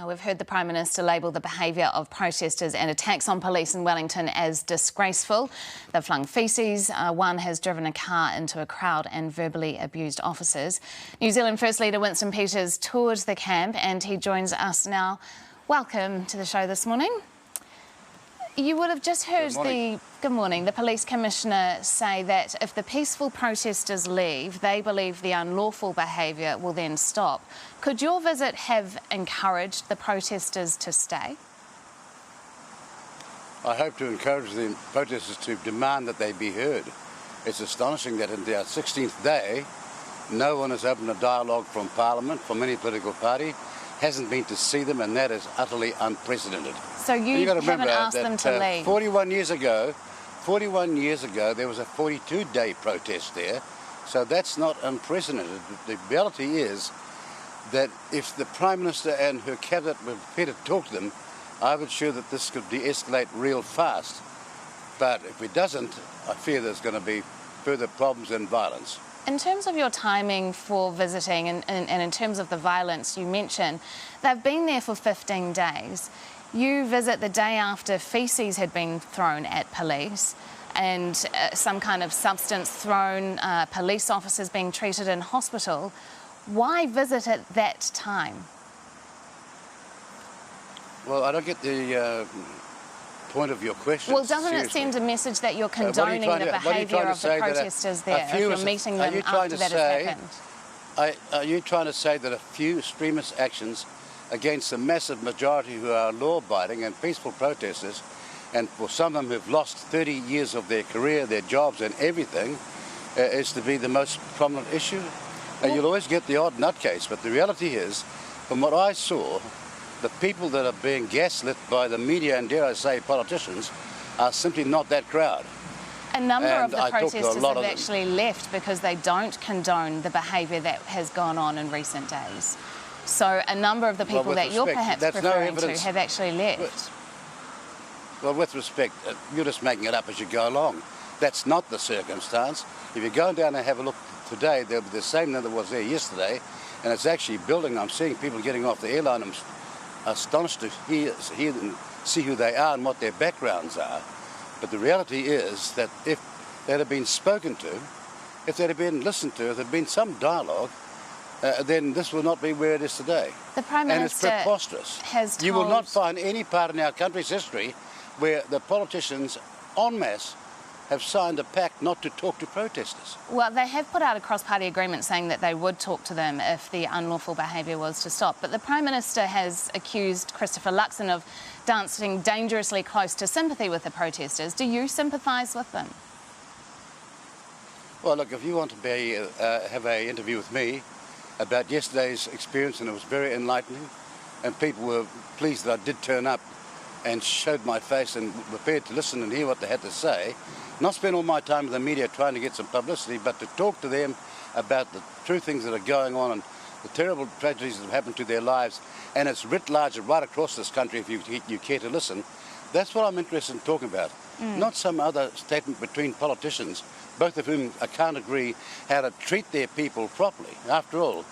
Now, we've heard the Prime Minister label the behaviour of protesters and attacks on police in Wellington as disgraceful. They've flung feces, one has driven a car into a crowd and verbally abused officers. New Zealand First Leader Winston Peters toured the camp and he joins us now. Welcome to the show this morning. You would have just heard the Police Commissioner say that if the peaceful protesters leave, they believe the unlawful behaviour will then stop. Could your visit have encouraged the protesters to stay? I hope to encourage the protesters to demand that they be heard. It's astonishing that in their 16th day, no one has opened a dialogue from Parliament, from any political party, hasn't been to see them, and that is utterly unprecedented. So you haven't asked them to leave? 41 years ago, there was a 42-day protest there, so that's not unprecedented. The reality is that if the Prime Minister and her cabinet were prepared to talk to them, I would sure that this could de-escalate real fast. But if it doesn't, I fear there's going to be further problems and violence. In terms of your timing for visiting and in terms of the violence you mentioned, they've been there for 15 days. You visit the day after feces had been thrown at police and some kind of substance thrown, police officers being treated in hospital. Why visit at that time? Well, I don't get the point of your question. Well, doesn't it send a message that you're condoning the behaviour of the protesters there if you're meeting them after that has happened? Are you trying to say that a few extremist actions against a massive majority who are law-abiding and peaceful protesters, and for some of them who've lost 30 years of their career, their jobs and everything, is to be the most prominent issue? You'll always get the odd nutcase, but the reality is, from what I saw, the people that are being gaslit by the media and, dare I say, politicians, are simply not that crowd. A number of the protesters have actually left because they don't condone the behaviour that has gone on in recent days. So a number of the people that you're perhaps referring to have actually left. Well, with respect, you're just making it up as you go along. That's not the circumstance. If you go down and have a look today, there'll be the same number that was there yesterday, and it's actually building. I'm seeing people getting off the airline. I'm astonished to hear and see who they are and what their backgrounds are. But the reality is that if they'd have been spoken to, if they'd have been listened to, if there'd been some dialogue, then this will not be where it is today. The Prime Minister and it's preposterous. Has told... You will not find any part in our country's history where the politicians en masse have signed a pact not to talk to protesters. Well, they have put out a cross-party agreement saying that they would talk to them if the unlawful behaviour was to stop. But the Prime Minister has accused Christopher Luxon of dancing dangerously close to sympathy with the protesters. Do you sympathise with them? Well, look, if you want to have an interview with me about yesterday's experience, and it was very enlightening, and people were pleased that I did turn up and showed my face and prepared to listen and hear what they had to say, not spend all my time with the media trying to get some publicity, but to talk to them about the true things that are going on and the terrible tragedies that have happened to their lives, and it's writ large right across this country if you care to listen. That's what I'm interested in talking about. Not some other statement between politicians, both of whom can't agree how to treat their people properly. After all,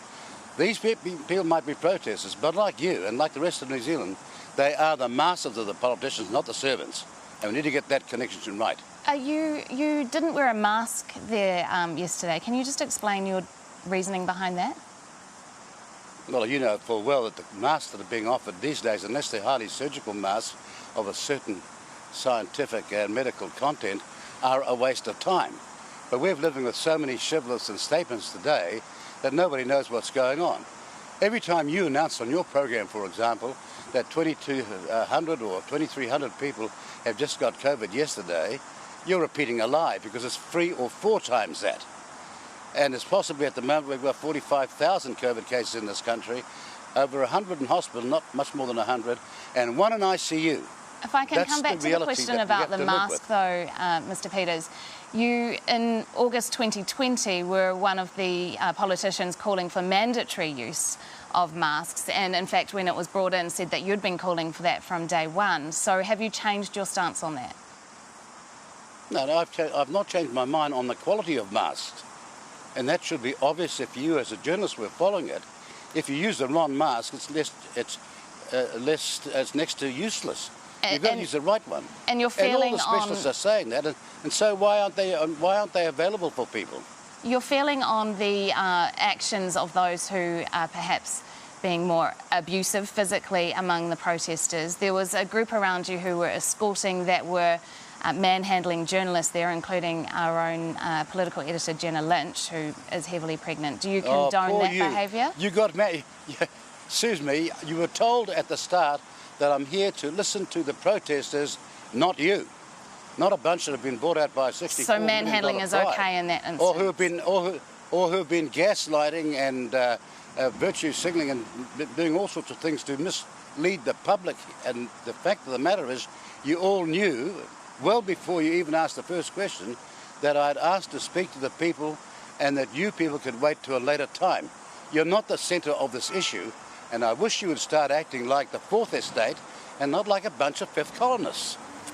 these people might be protesters, but like you and like the rest of New Zealand, they are the masters of the politicians, not the servants. And we need to get that connection right. You didn't wear a mask there yesterday. Can you just explain your reasoning behind that? Well, you know full well that the masks that are being offered these days, unless they're highly surgical masks of a certain scientific and medical content, are a waste of time. But we're living with so many shibboleths and statements today that nobody knows what's going on. Every time you announce on your program, for example, that 2,200 or 2,300 people have just got COVID yesterday, you're repeating a lie, because it's 3 or 4 times that. And it's possibly at the moment we've got 45,000 COVID cases in this country, over 100 in hospital, not much more than 100, and 1 in ICU. If I can come back to the question about the mask, though, Mr. Peters, you, in August 2020, were one of the politicians calling for mandatory use of masks, and in fact, when it was brought in, said that you'd been calling for that from day one. So have you changed your stance on that? No, I've not changed my mind on the quality of masks. And that should be obvious if you as a journalist were following it. If you use the wrong mask, it's it's next to useless. You've got to use the right one. And you're feeling and all the specialists are saying that, and so why aren't they available for people? You're feeling on the actions of those who are perhaps being more abusive physically among the protesters. There was a group around you who were escorting, that were manhandling journalists there, including our own political editor, Jenna Lynch, who is heavily pregnant. Do you condone that behaviour? You got mad. Excuse me, you were told at the start that I'm here to listen to the protesters, not you. Not a bunch that have been brought out by 64 So manhandling is okay in that instance? Or who have been gaslighting and virtue signalling and doing all sorts of things to mislead the public. And the fact of the matter is, you all knew, well before you even asked the first question, that I'd asked to speak to the people and that you people could wait to a later time. You're not the centre of this issue, and I wish you would start acting like the Fourth Estate and not like a bunch of fifth colonists.